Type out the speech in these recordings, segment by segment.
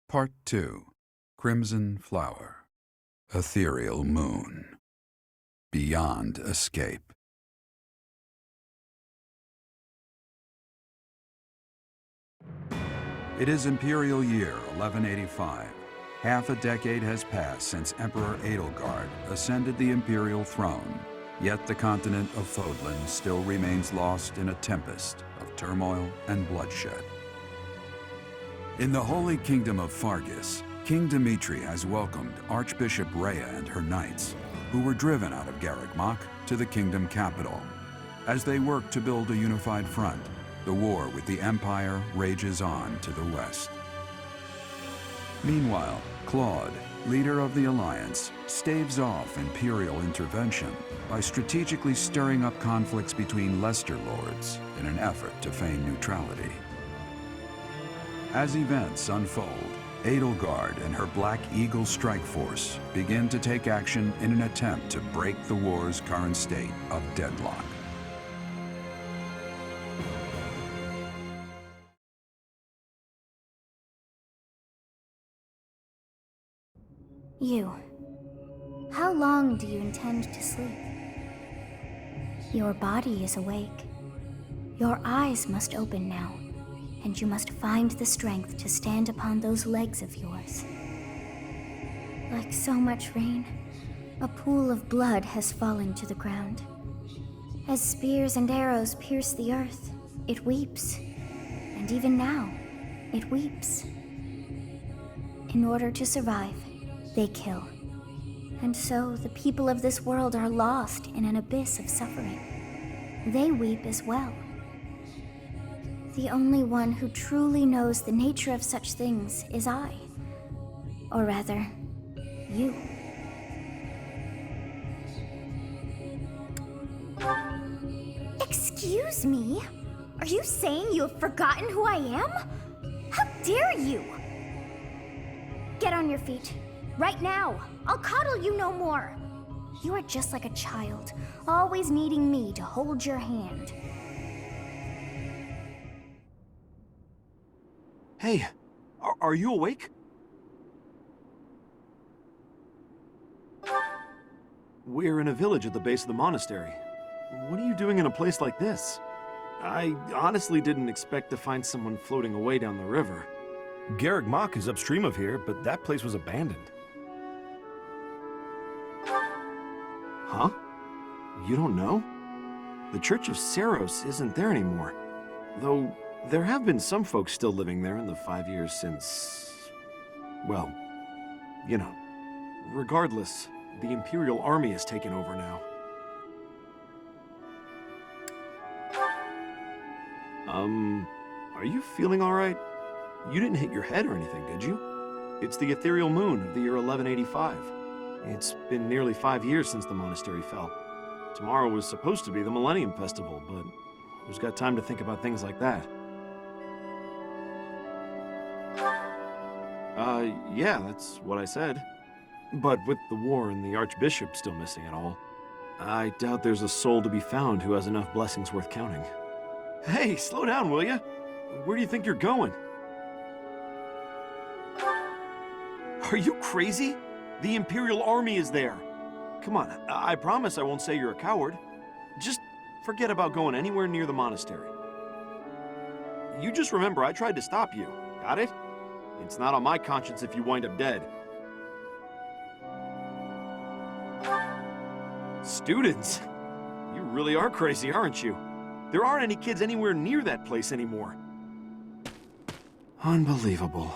Part 2. Crimson Flower. Ethereal Moon. Beyond Escape. It is Imperial Year 1185. Half a decade has passed since Emperor Edelgard ascended the Imperial throne, yet the continent of Fodlan still remains lost in a tempest of turmoil and bloodshed. In the Holy Kingdom of Fargus, King Dimitri has welcomed Archbishop Rhea and her knights, who were driven out of Garreg-Mach to the kingdom capital. As they work to build a unified front, the war with the Empire rages on to the west. Meanwhile, Claude, leader of the Alliance, staves off Imperial intervention by strategically stirring up conflicts between Leicester lords in an effort to feign neutrality. As events unfold, Edelgard and her Black Eagle strike force begin to take action in an attempt to break the war's current state of deadlock. You. How long do you intend to sleep? Your body is awake. Your eyes must open now, and you must find the strength to stand upon those legs of yours. Like so much rain, a pool of blood has fallen to the ground. As spears and arrows pierce the earth, it weeps. And even now, it weeps. In order to survive, they kill. And so the people of this world are lost in an abyss of suffering. They weep as well. The only one who truly knows the nature of such things is I. Or rather, you. Excuse me? Are you saying you have forgotten who I am? How dare you! Get on your feet. Right now! I'll coddle you no more! You are just like a child, always needing me to hold your hand. Hey, are you awake? We're in a village at the base of the monastery. What are you doing in a place like this? I honestly didn't expect to find someone floating away down the river. Garreg-Mach is upstream of here, but that place was abandoned. Huh? You don't know? The Church of Saros isn't there anymore. Though, there have been some folks still living there in the 5 years since... well, you know. Regardless, the Imperial Army has taken over now. Are you feeling alright? You didn't hit your head or anything, did you? It's the ethereal moon of the year 1185. It's been nearly 5 years since the monastery fell. Tomorrow was supposed to be the Millennium Festival, but who's got time to think about things like that? Yeah, that's what I said. But with the war and the Archbishop still missing it all, I doubt there's a soul to be found who has enough blessings worth counting. Hey, slow down, will ya? Where do you think you're going? Are you crazy? The Imperial Army is there. Come on, I promise I won't say you're a coward. Just forget about going anywhere near the monastery. You just remember I tried to stop you, got it? It's not on my conscience if you wind up dead. Students? You really are crazy, aren't you? There aren't any kids anywhere near that place anymore. Unbelievable.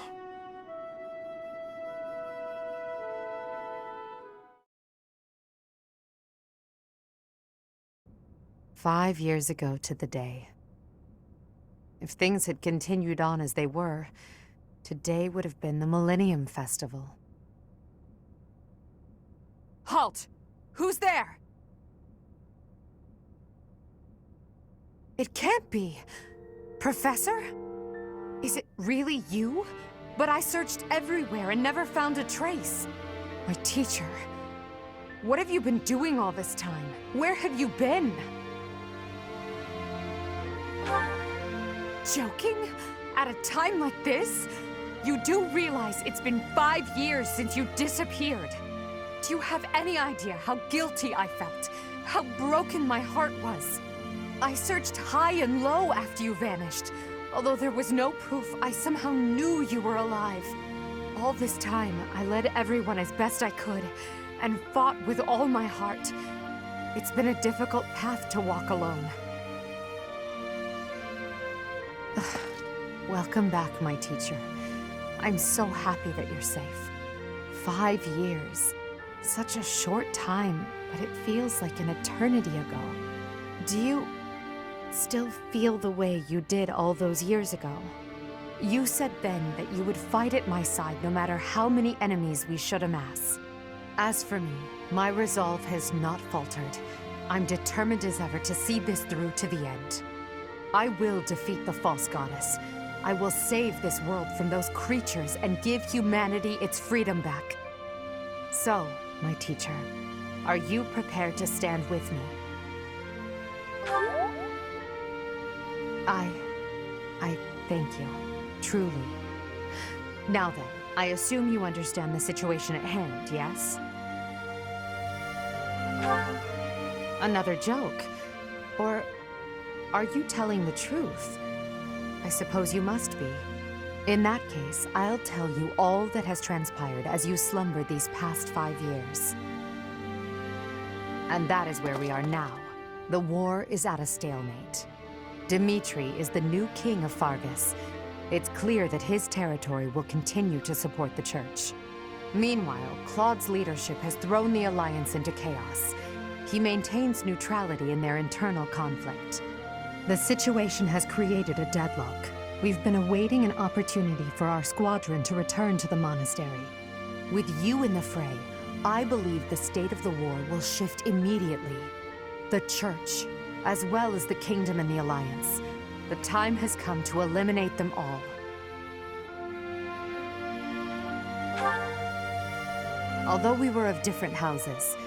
"5 years ago to the day. If things had continued on as they were, today would have been the Millennium Festival." Halt! Who's there? It can't be. Professor? Is it really you? But I searched everywhere and never found a trace. My teacher. What have you been doing all this time? Where have you been? Joking? At a time like this? You do realize it's been 5 years since you disappeared. Do you have any idea how guilty I felt? How broken my heart was? I searched high and low after you vanished. Although there was no proof, I somehow knew you were alive. All this time, I led everyone as best I could, and fought with all my heart. It's been a difficult path to walk alone. Welcome back, my teacher. I'm so happy that you're safe. 5 years. Such a short time, but it feels like an eternity ago. Do you still feel the way you did all those years ago? You said then that you would fight at my side no matter how many enemies we should amass. As for me, my resolve has not faltered. I'm determined as ever to see this through to the end. I will defeat the false goddess. I will save this world from those creatures and give humanity its freedom back. So, my teacher, are you prepared to stand with me? I thank you. Truly. Now then, I assume you understand the situation at hand, yes? Another joke? Or are you telling the truth? I suppose you must be. In that case, I'll tell you all that has transpired as you slumbered these past 5 years. And that is where we are now. The war is at a stalemate. Dimitri is the new king of Fargus. It's clear that his territory will continue to support the church. Meanwhile, Claude's leadership has thrown the Alliance into chaos. He maintains neutrality in their internal conflict. The situation has created a deadlock. We've been awaiting an opportunity for our squadron to return to the monastery. With you in the fray, I believe the state of the war will shift immediately. The church, as well as the kingdom and the Alliance. The time has come to eliminate them all. Although we were of different houses,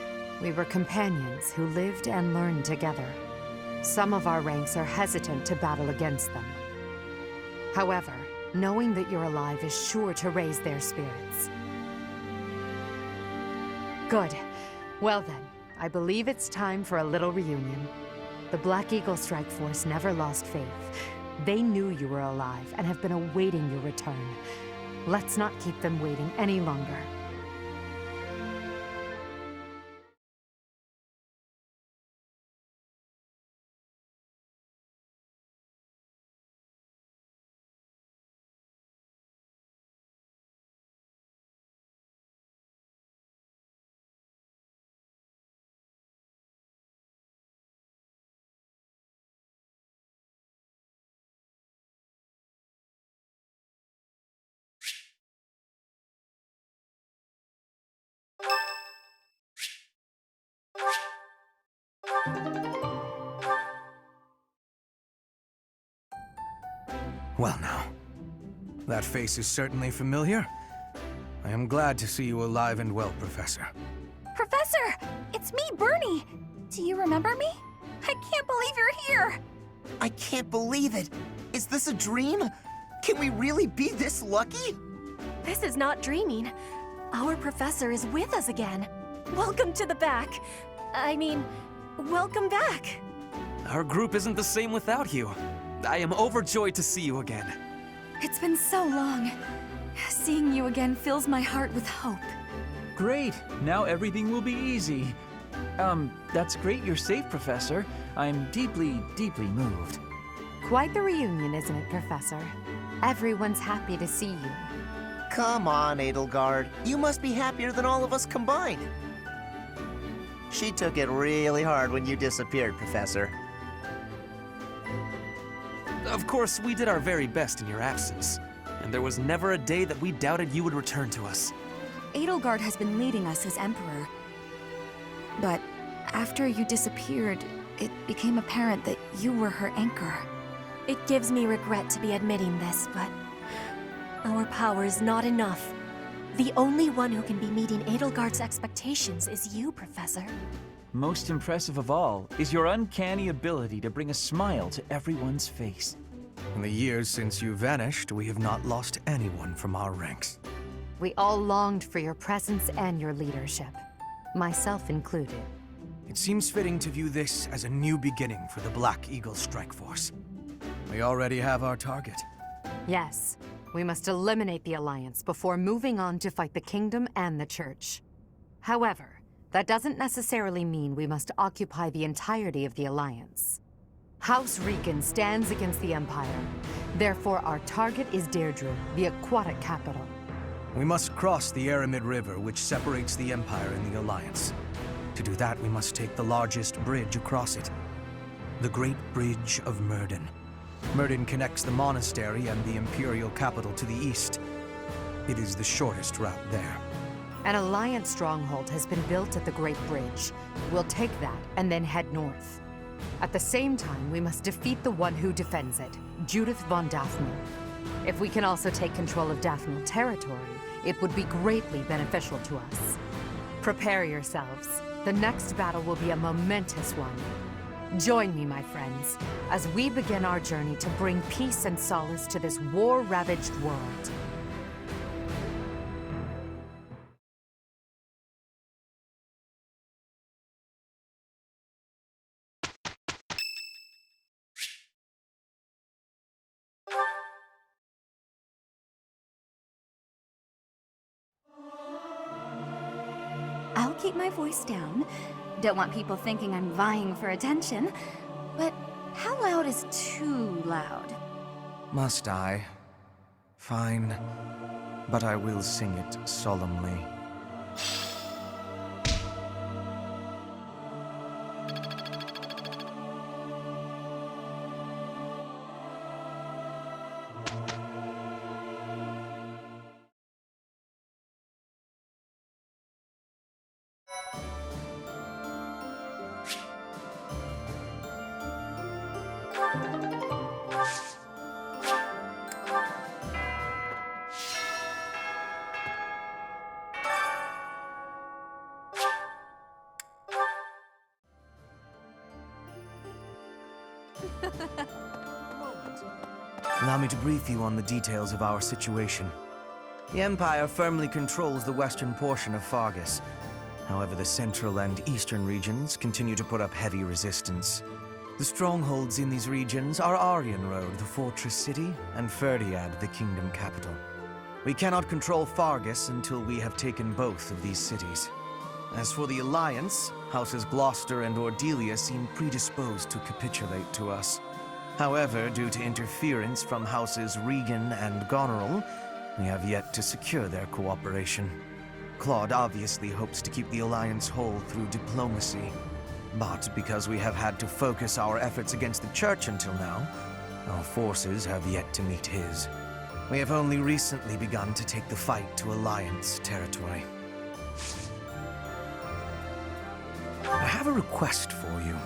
we were companions who lived and learned together. Some of our ranks are hesitant to battle against them. However, knowing that you're alive is sure to raise their spirits. Good. Well then, I believe it's time for a little reunion. The Black Eagle Strike Force never lost faith. They knew you were alive and have been awaiting your return. Let's not keep them waiting any longer. Well now, that face is certainly familiar. I am glad to see you alive and well, Professor. Professor! It's me, Bernie! Do you remember me? I can't believe you're here! I can't believe it! Is this a dream? Can we really be this lucky? This is not dreaming. Our professor is with us again. Welcome to the back. I mean, welcome back. Our group isn't the same without you. I am overjoyed to see you again. It's been so long. Seeing you again fills my heart with hope. Great! Now everything will be easy. That's great you're safe, Professor. I'm deeply, deeply moved. Quite the reunion, isn't it, Professor? Everyone's happy to see you. Come on, Edelgard. You must be happier than all of us combined. She took it really hard when you disappeared, Professor. Of course, we did our very best in your absence, and there was never a day that we doubted you would return to us. Edelgard has been leading us as Emperor. But after you disappeared, it became apparent that you were her anchor. It gives me regret to be admitting this, but our power is not enough. The only one who can be meeting Edelgard's expectations is you, Professor. Most impressive of all is your uncanny ability to bring a smile to everyone's face. In the years since you vanished, we have not lost anyone from our ranks. We all longed for your presence and your leadership, myself included. It seems fitting to view this as a new beginning for the Black Eagle Strike Force. We already have our target. Yes, we must eliminate the Alliance before moving on to fight the Kingdom and the Church. However, that doesn't necessarily mean we must occupy the entirety of the Alliance. House Rican stands against the Empire. Therefore, our target is Deirdre, the aquatic capital. We must cross the Eramid River, which separates the Empire and the Alliance. To do that, we must take the largest bridge across it. The Great Bridge of Myrddin. Myrddin connects the monastery and the Imperial capital to the east. It is the shortest route there. An Alliance stronghold has been built at the Great Bridge. We'll take that and then head north. At the same time, we must defeat the one who defends it, Judith von Daphne. If we can also take control of Daphne territory, it would be greatly beneficial to us. Prepare yourselves. The next battle will be a momentous one. Join me, my friends, as we begin our journey to bring peace and solace to this war-ravaged world. I'll keep my voice down. Don't want people thinking I'm vying for attention. But how loud is too loud? Must I? Fine. But I will sing it solemnly. Allow me to brief you on the details of our situation. The Empire firmly controls the western portion of Fargus. However, the central and eastern regions continue to put up heavy resistance. The strongholds in these regions are Aryan Road, the fortress city, and Ferdiad, the kingdom capital. We cannot control Fargus until we have taken both of these cities. As for the Alliance, Houses Gloucester and Ordelia seem predisposed to capitulate to us. However, due to interference from Houses Regan and Goneril, we have yet to secure their cooperation. Claude obviously hopes to keep the Alliance whole through diplomacy. But because we have had to focus our efforts against the Church until now, our forces have yet to meet his. We have only recently begun to take the fight to Alliance territory. I have a request for you.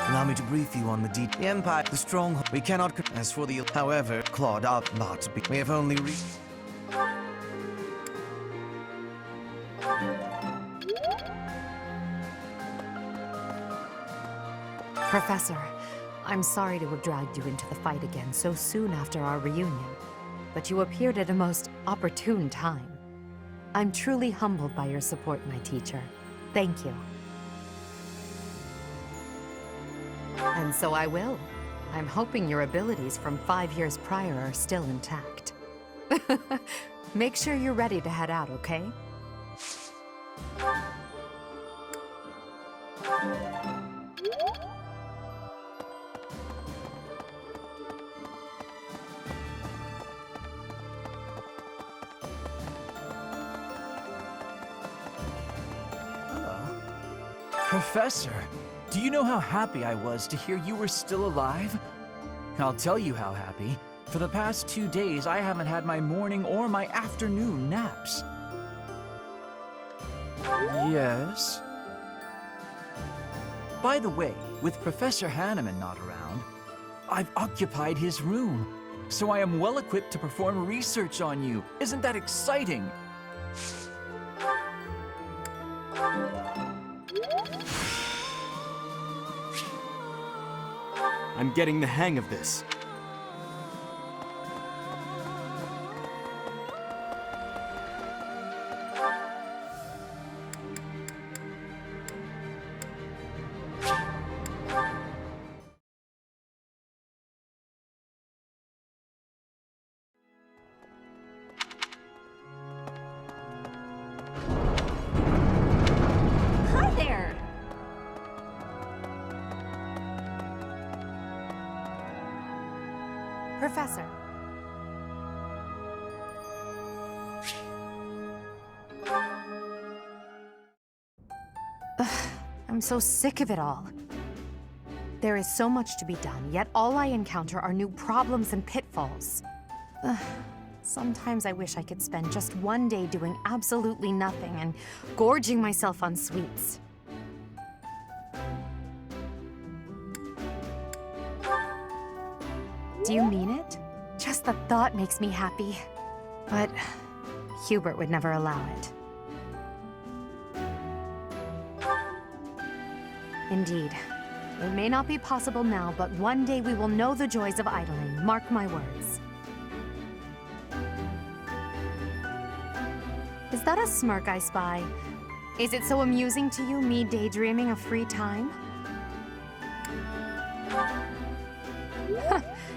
Allow me to brief you on the The Empire, the stronghold. We cannot. As for the. However, Claude, but we have only Professor, I'm sorry to have dragged you into the fight again so soon after our reunion, but you appeared at a most opportune time. I'm truly humbled by your support, my teacher. Thank you. And so I will. I'm hoping your abilities from 5 years prior are still intact. Make sure you're ready to head out, okay? Professor, do you know how happy I was to hear you were still alive? I'll tell you how happy. For the past 2 days, I haven't had my morning or my afternoon naps. Yes? By the way, with Professor Hanneman not around, I've occupied his room, so I am well equipped to perform research on you. Isn't that exciting? I'm getting the hang of this. Hi there! Professor. Ugh, I'm so sick of it all. There is so much to be done, yet all I encounter are new problems and pitfalls. Ugh, sometimes I wish I could spend just one day doing absolutely nothing and gorging myself on sweets. Do you mean it? Just the thought makes me happy. But Hubert would never allow it. Indeed. It may not be possible now, but one day we will know the joys of idling. Mark my words. Is that a smirk I spy? Is it so amusing to you, me daydreaming of free time?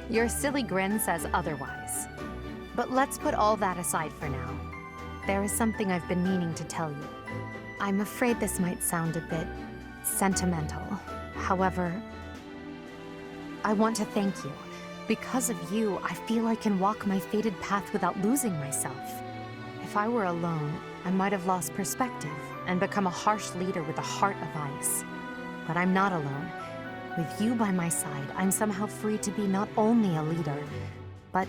Your silly grin says otherwise. But let's put all that aside for now. There is something I've been meaning to tell you. I'm afraid this might sound a bit sentimental. However, I want to thank you. Because of you, I feel I can walk my fated path without losing myself. If I were alone, I might have lost perspective and become a harsh leader with a heart of ice. But I'm not alone. With you by my side, I'm somehow free to be not only a leader, but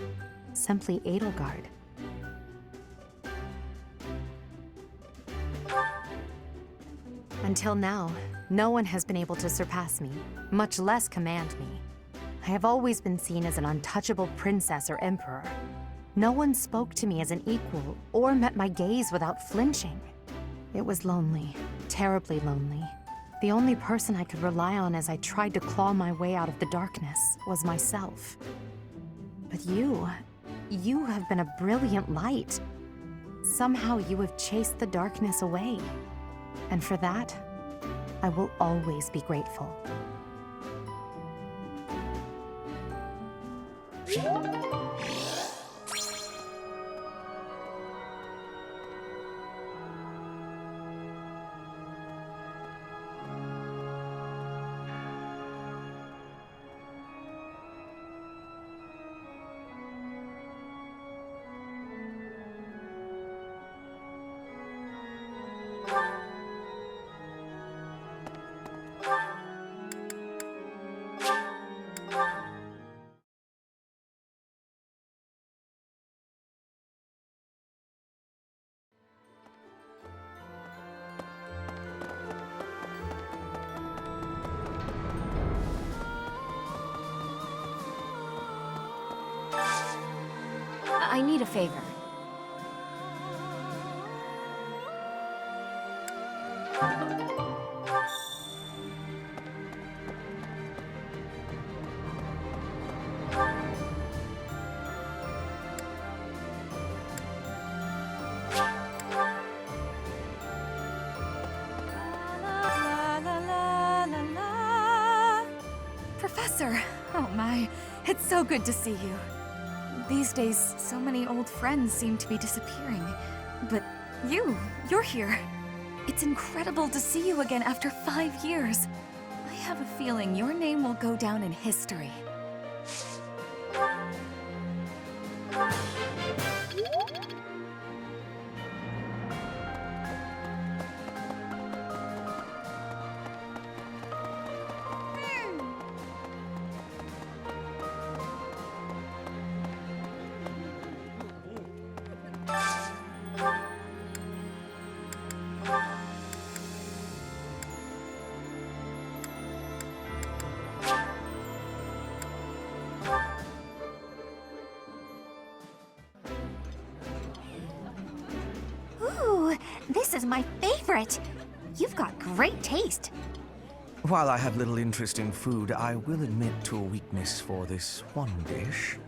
simply Edelgard. Until now, no one has been able to surpass me, much less command me. I have always been seen as an untouchable princess or emperor. No one spoke to me as an equal or met my gaze without flinching. It was lonely, terribly lonely. The only person I could rely on as I tried to claw my way out of the darkness was myself. But you have been a brilliant light. Somehow you have chased the darkness away. And for that, I will always be grateful. I need a favor. Professor! Oh my, it's so good to see you. These days, so many old friends seem to be disappearing. But you're here. It's incredible to see you again after 5 years. I have a feeling your name will go down in history. Ooh, this is my favorite. You've got great taste. While I have little interest in food, I will admit to a weakness for this one dish.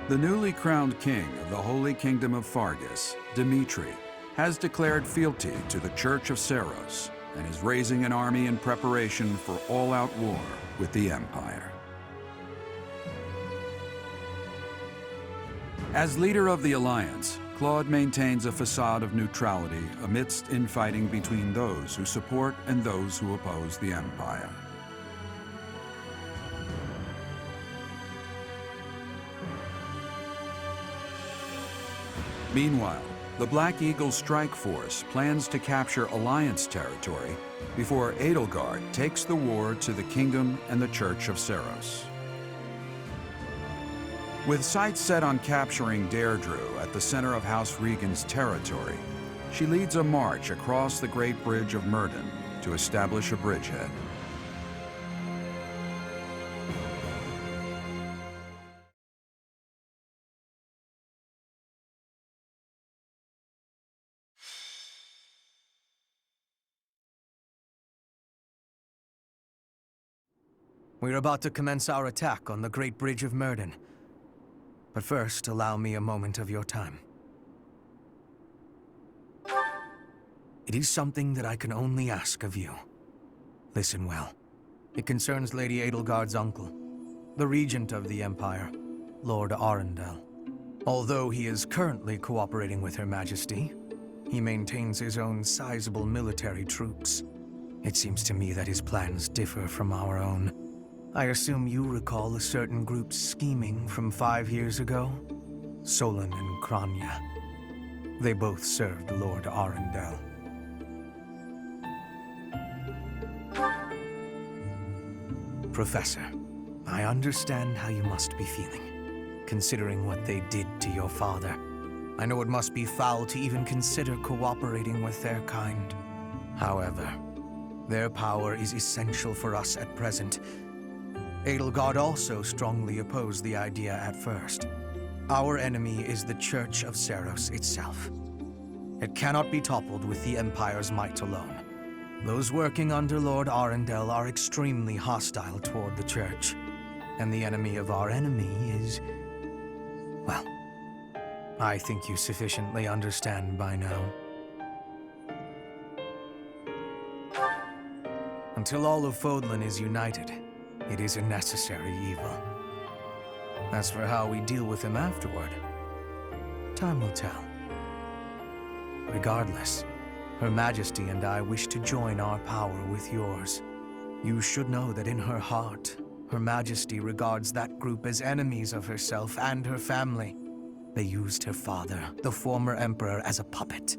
The newly crowned king of the Holy Kingdom of Fargus, Dimitri, has declared fealty to the Church of Seros and is raising an army in preparation for all-out war with the Empire. As leader of the Alliance, Claude maintains a facade of neutrality amidst infighting between those who support and those who oppose the Empire. Meanwhile, the Black Eagle Strike Force plans to capture Alliance territory before Edelgard takes the war to the Kingdom and the Church of Seros. With sights set on capturing Deirdre at the center of House Regan's territory, she leads a march across the Great Bridge of Myrddin to establish a bridgehead. We're about to commence our attack on the Great Bridge of Myrddin. But first, allow me a moment of your time. It is something that I can only ask of you. Listen well. It concerns Lady Edelgard's uncle, the regent of the Empire, Lord Arundel. Although he is currently cooperating with Her Majesty, he maintains his own sizable military troops. It seems to me that his plans differ from our own. I assume you recall a certain group's scheming from 5 years ago? Solon and Kranya. They both served Lord Arundel. Professor, I understand how you must be feeling, considering what they did to your father. I know it must be foul to even consider cooperating with their kind. However, their power is essential for us at present. Edelgard also strongly opposed the idea at first. Our enemy is the Church of Seros itself. It cannot be toppled with the Empire's might alone. Those working under Lord Arundel are extremely hostile toward the Church. And the enemy of our enemy is... well, I think you sufficiently understand by now. Until all of Fodlan is united, it is a necessary evil. As for how we deal with him afterward, time will tell. Regardless, Her Majesty and I wish to join our power with yours. You should know that in her heart, Her Majesty regards that group as enemies of herself and her family. They used her father, the former Emperor, as a puppet,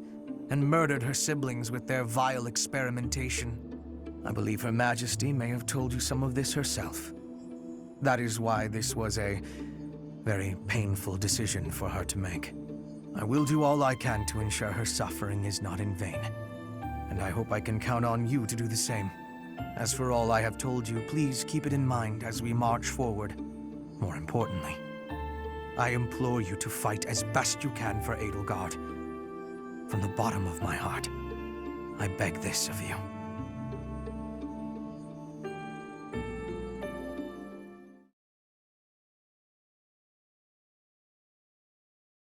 and murdered her siblings with their vile experimentation. I believe Her Majesty may have told you some of this herself. That is why this was a very painful decision for her to make. I will do all I can to ensure her suffering is not in vain. And I hope I can count on you to do the same. As for all I have told you, please keep it in mind as we march forward. More importantly, I implore you to fight as best you can for Edelgard. From the bottom of my heart, I beg this of you.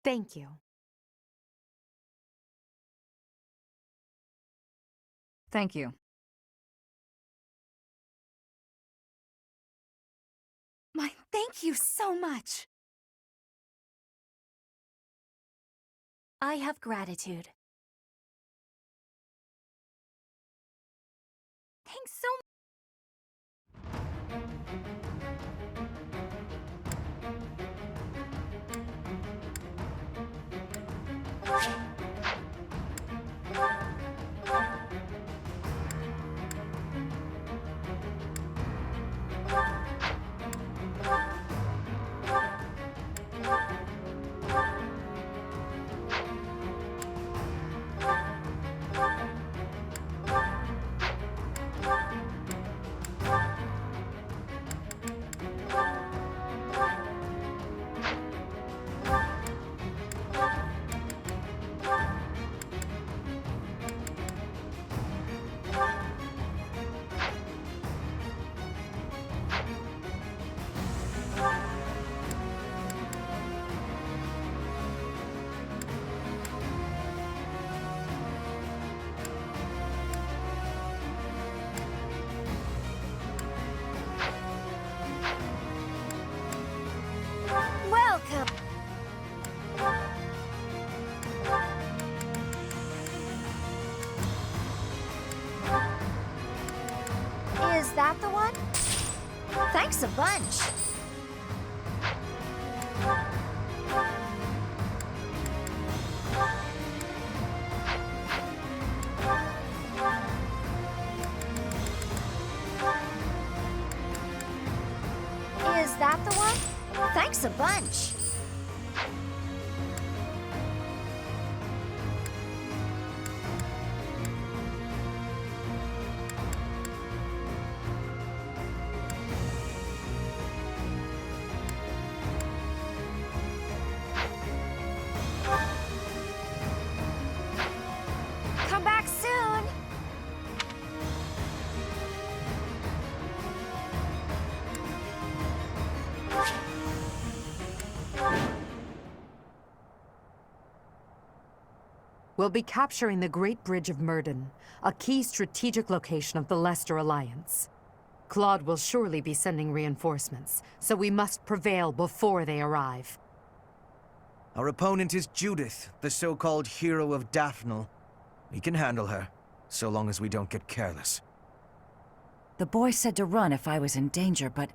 Thank you. Thank you. My thank you so much. I have gratitude. Thanks so much. Is that the one? Thanks a bunch. Is that the one? Thanks a bunch. Come back soon. We'll be capturing the Great Bridge of Myrddin, a key strategic location of the Leicester Alliance. Claude will surely be sending reinforcements, so we must prevail before they arrive. Our opponent is Judith, the so-called hero of Daphnel. We can handle her, so long as we don't get careless. The boy said to run if I was in danger, but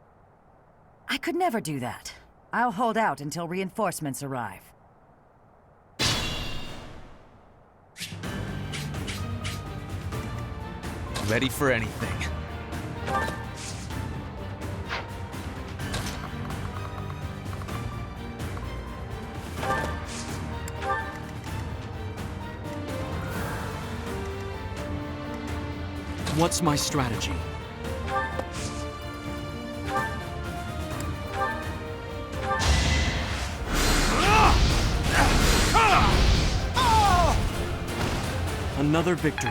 I could never do that. I'll hold out until reinforcements arrive. Ready for anything. What's my strategy? Another victory.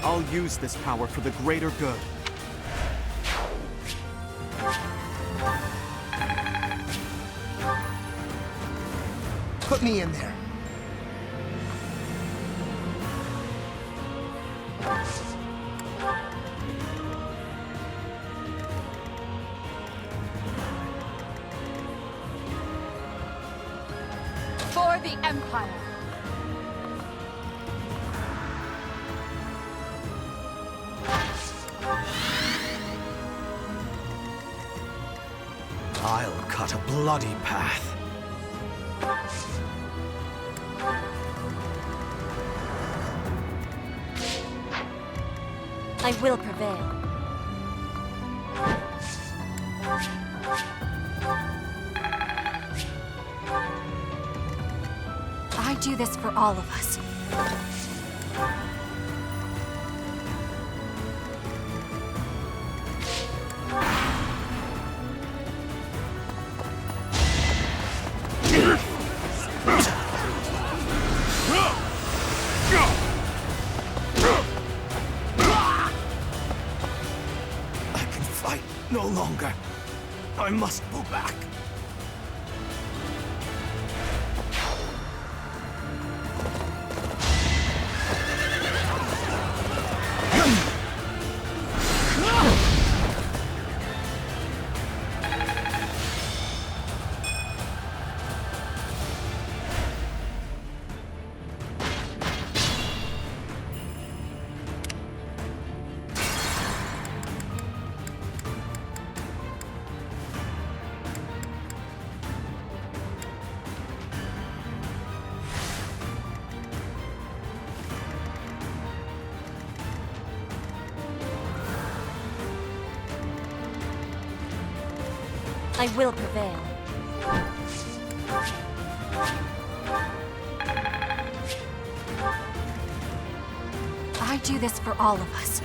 I'll use this power for the greater good. Put me in there. For the Empire. I'll cut a bloody path. I will prevail. I do this for all of us. I can fight no longer. I must go back. I will prevail. I do this for all of us.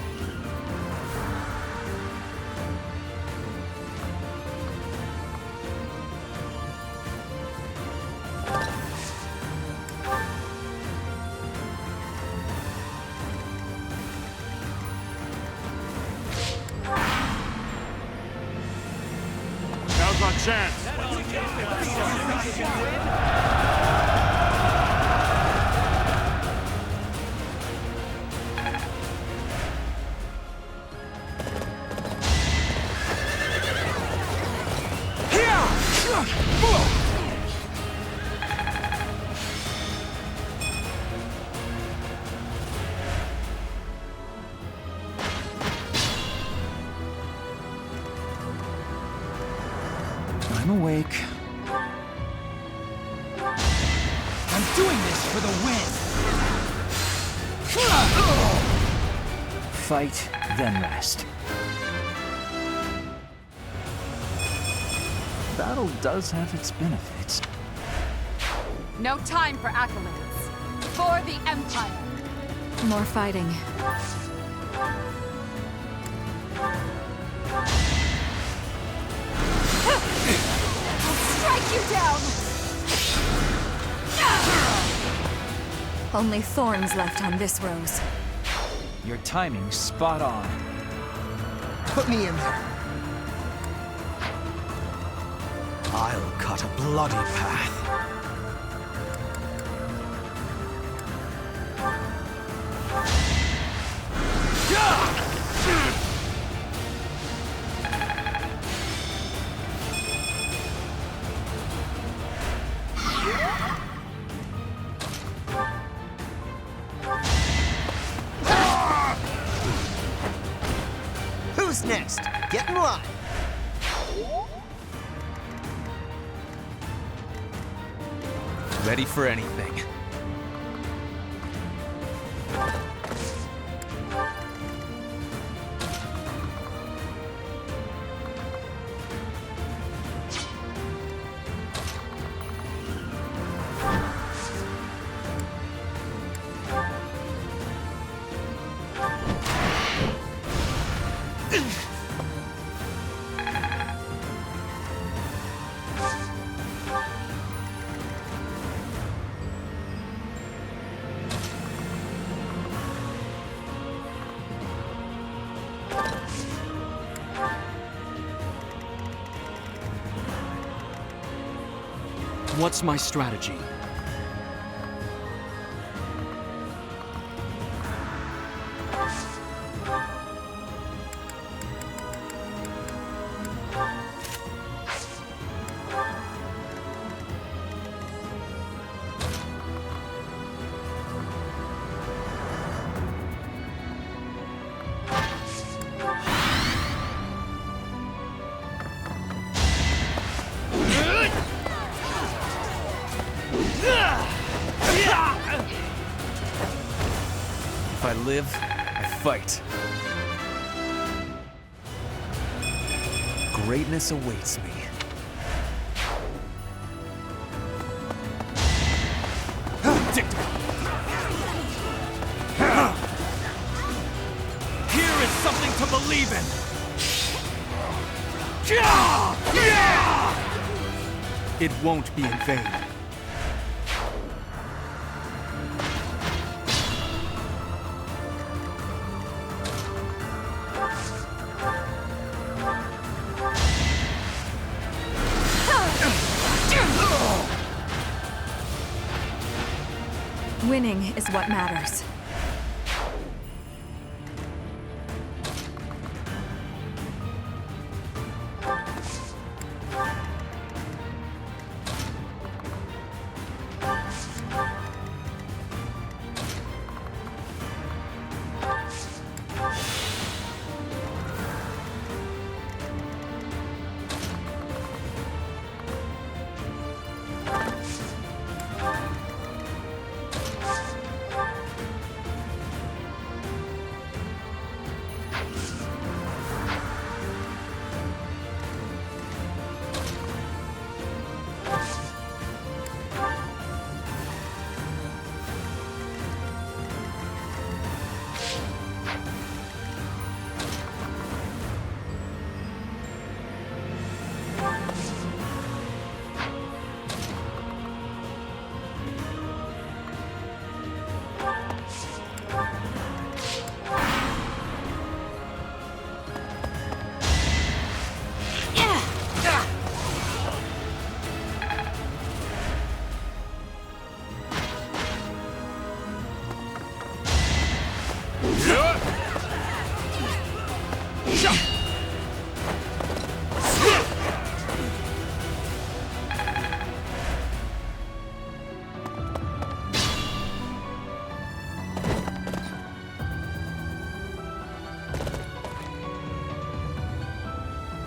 Now's our chance. I'm awake. I'm doing this for the win! Fight, then rest. Battle does have its benefits. No time for accolades. For the Empire. More fighting. I'll strike you down! Only thorns left on this rose. Your timing's spot on. Put me in there. I'll cut a bloody path. Who's next? Get in line. Ready for anything. What's my strategy? If I live, I fight. Greatness awaits me. Here is something to believe in! It won't be in vain. Winning is what matters.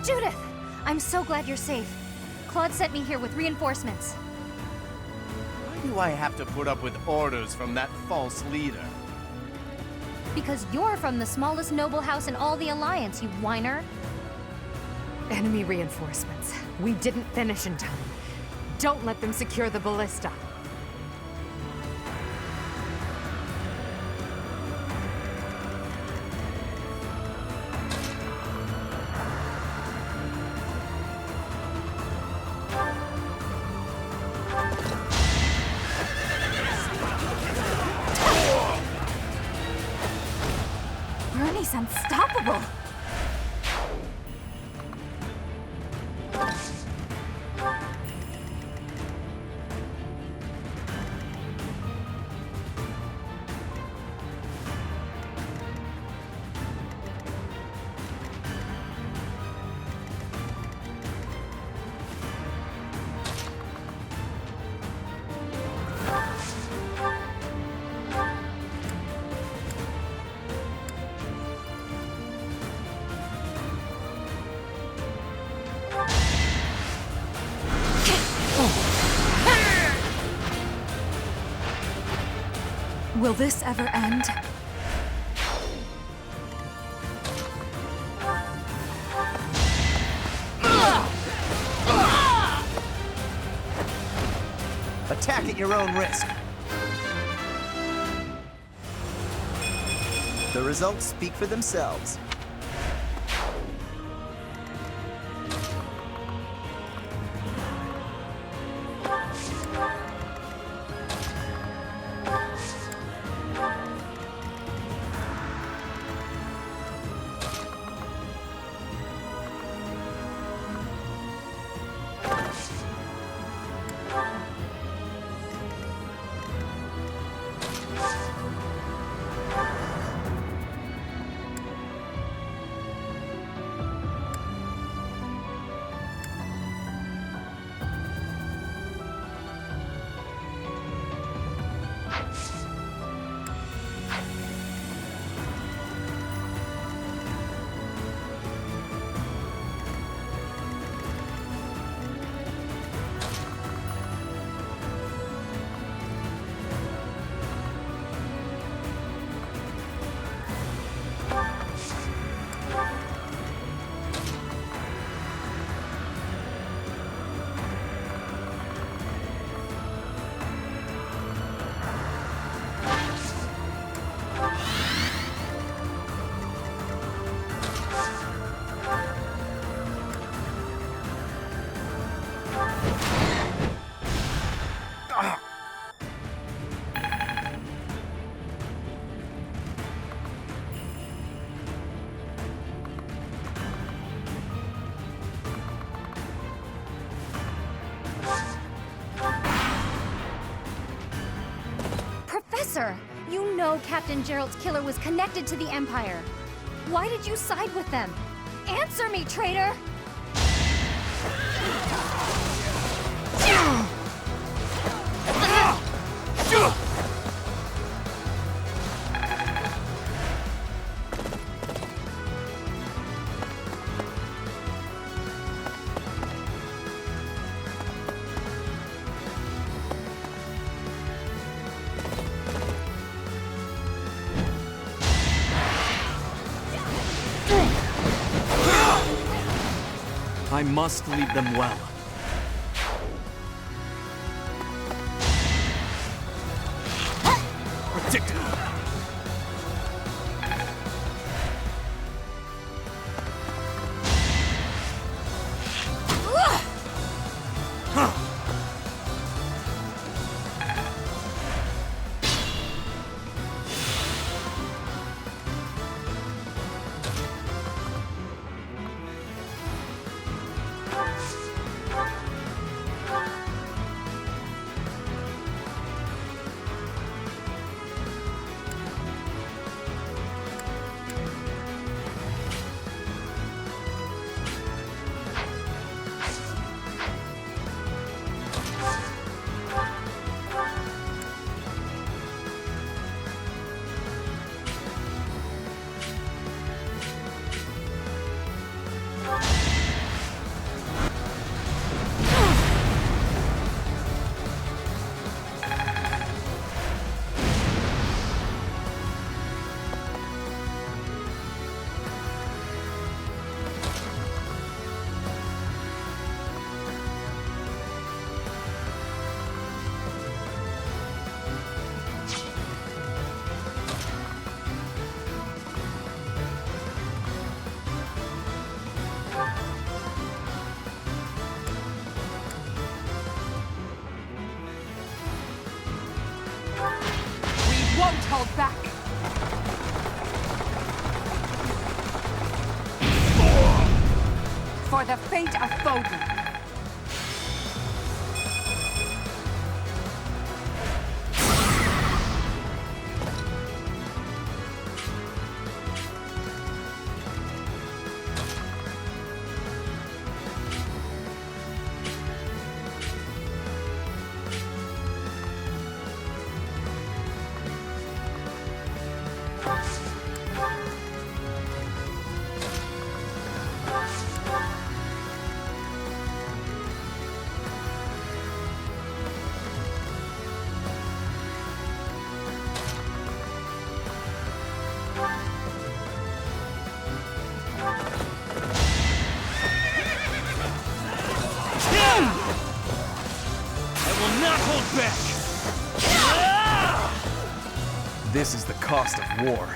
Judith! I'm so glad you're safe. Claude sent me here with reinforcements. Why do I have to put up with orders from that false leader? Because you're from the smallest noble house in all the Alliance, you whiner. Enemy reinforcements. We didn't finish in time. Don't let them secure the ballista. Bernie's unstoppable! Will this ever end? Attack at your own risk. The results speak for themselves. Professor, you know Captain Gerald's killer was connected to the Empire. Why did you side with them? Answer me, traitor! I must lead them well. Predictable. for the fate of Fodlan. This is the cost of war.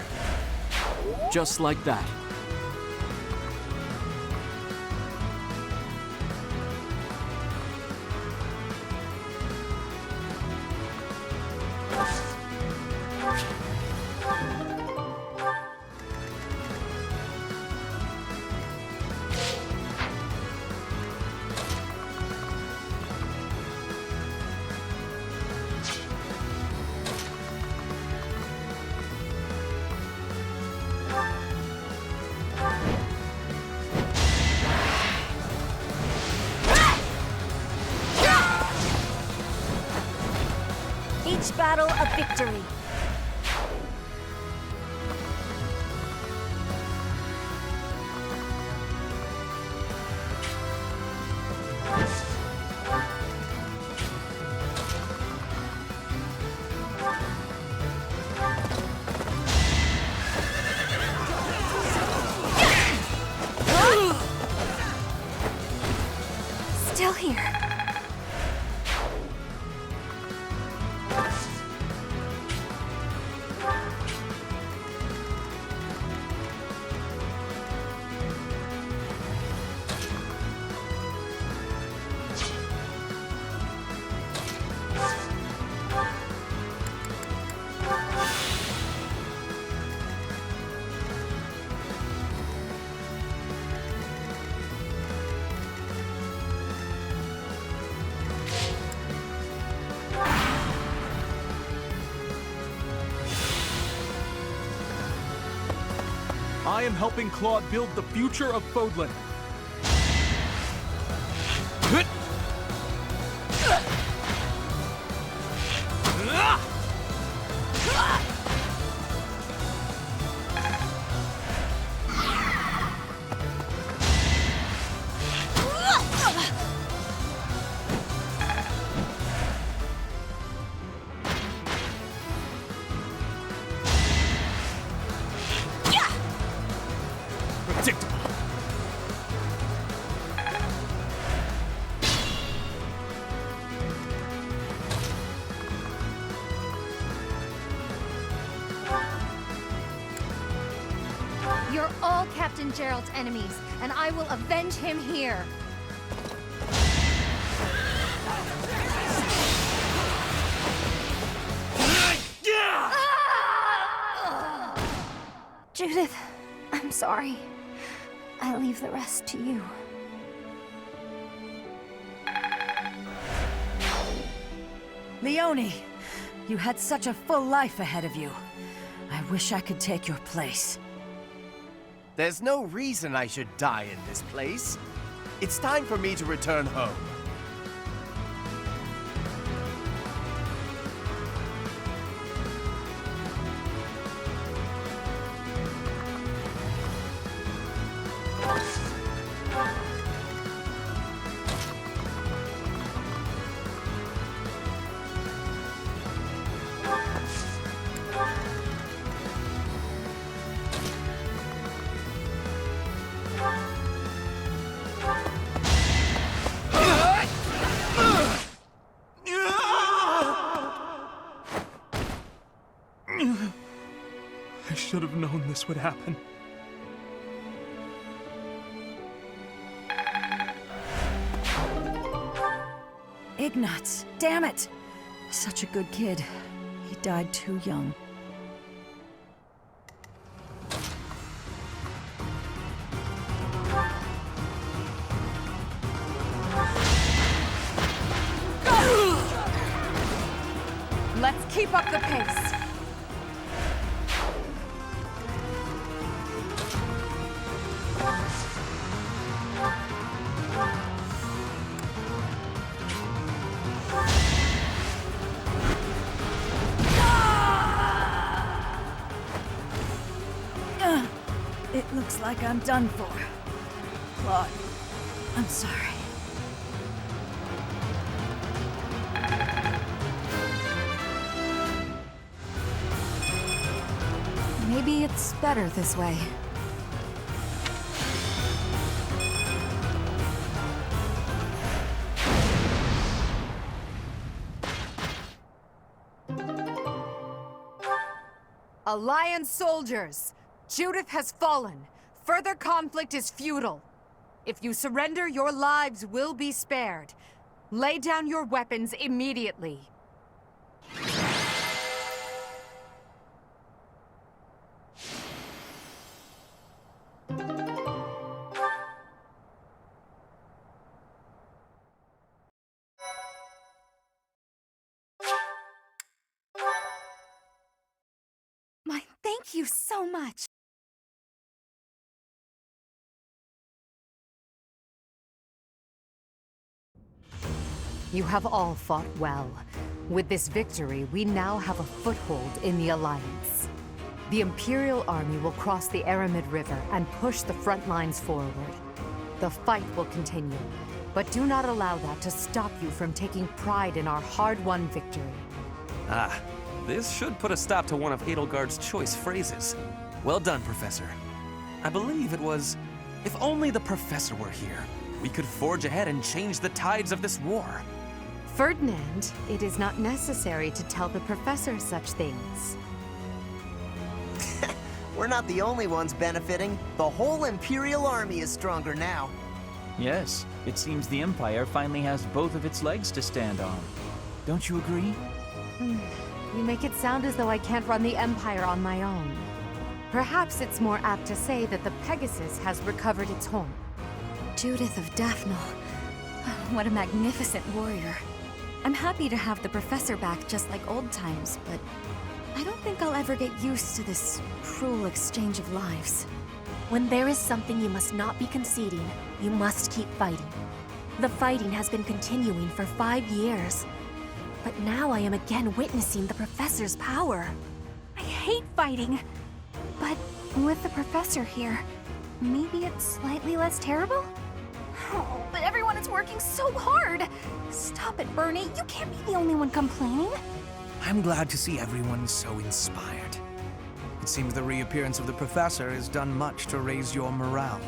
Just like that. Each battle a victory. Still here. I am helping Claude build the future of Fodlan. You're all Captain Gerald's enemies, and I will avenge him here. Judith, I'm sorry. I leave the rest to you. Leone, you had such a full life ahead of you. I wish I could take your place. There's no reason I should die in this place. It's time for me to return home. I should have known this would happen. Ignatz, damn it! Such a good kid. He died too young. Keep up the pace! It looks like I'm done for. Claude, I'm sorry. Maybe it's better this way. Alliance soldiers! Judith has fallen. Further conflict is futile. If you surrender, your lives will be spared. Lay down your weapons immediately. Thank you so much. You have all fought well. With this victory, we now have a foothold in the Alliance. The Imperial Army will cross the Aramid River and push the front lines forward. The fight will continue, but do not allow that to stop you from taking pride in our hard-won victory. Ah, this should put a stop to one of Edelgard's choice phrases. Well done, Professor. I believe it was, if only the Professor were here, we could forge ahead and change the tides of this war. Ferdinand, it is not necessary to tell the Professor such things. We're not the only ones benefiting. The whole Imperial Army is stronger now. Yes, it seems the Empire finally has both of its legs to stand on. Don't you agree? You make it sound as though I can't run the Empire on my own. Perhaps it's more apt to say that the Pegasus has recovered its home. Judith of Daphne. What a magnificent warrior. I'm happy to have the Professor back just like old times, but I don't think I'll ever get used to this cruel exchange of lives. When there is something you must not be conceding, you must keep fighting. The fighting has been continuing for 5 years. But now I am again witnessing the Professor's power. I hate fighting. But with the Professor here, maybe it's slightly less terrible? Oh, but everyone is working so hard! Stop it, Bernie. You can't be the only one complaining. I'm glad to see everyone so inspired. It seems the reappearance of the Professor has done much to raise your morale.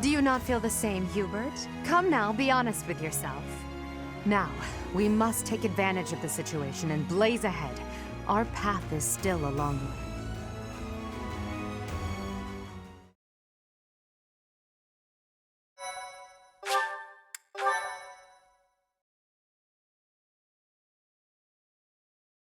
Do you not feel the same, Hubert? Come now, be honest with yourself. Now, we must take advantage of the situation and blaze ahead. Our path is still a long one.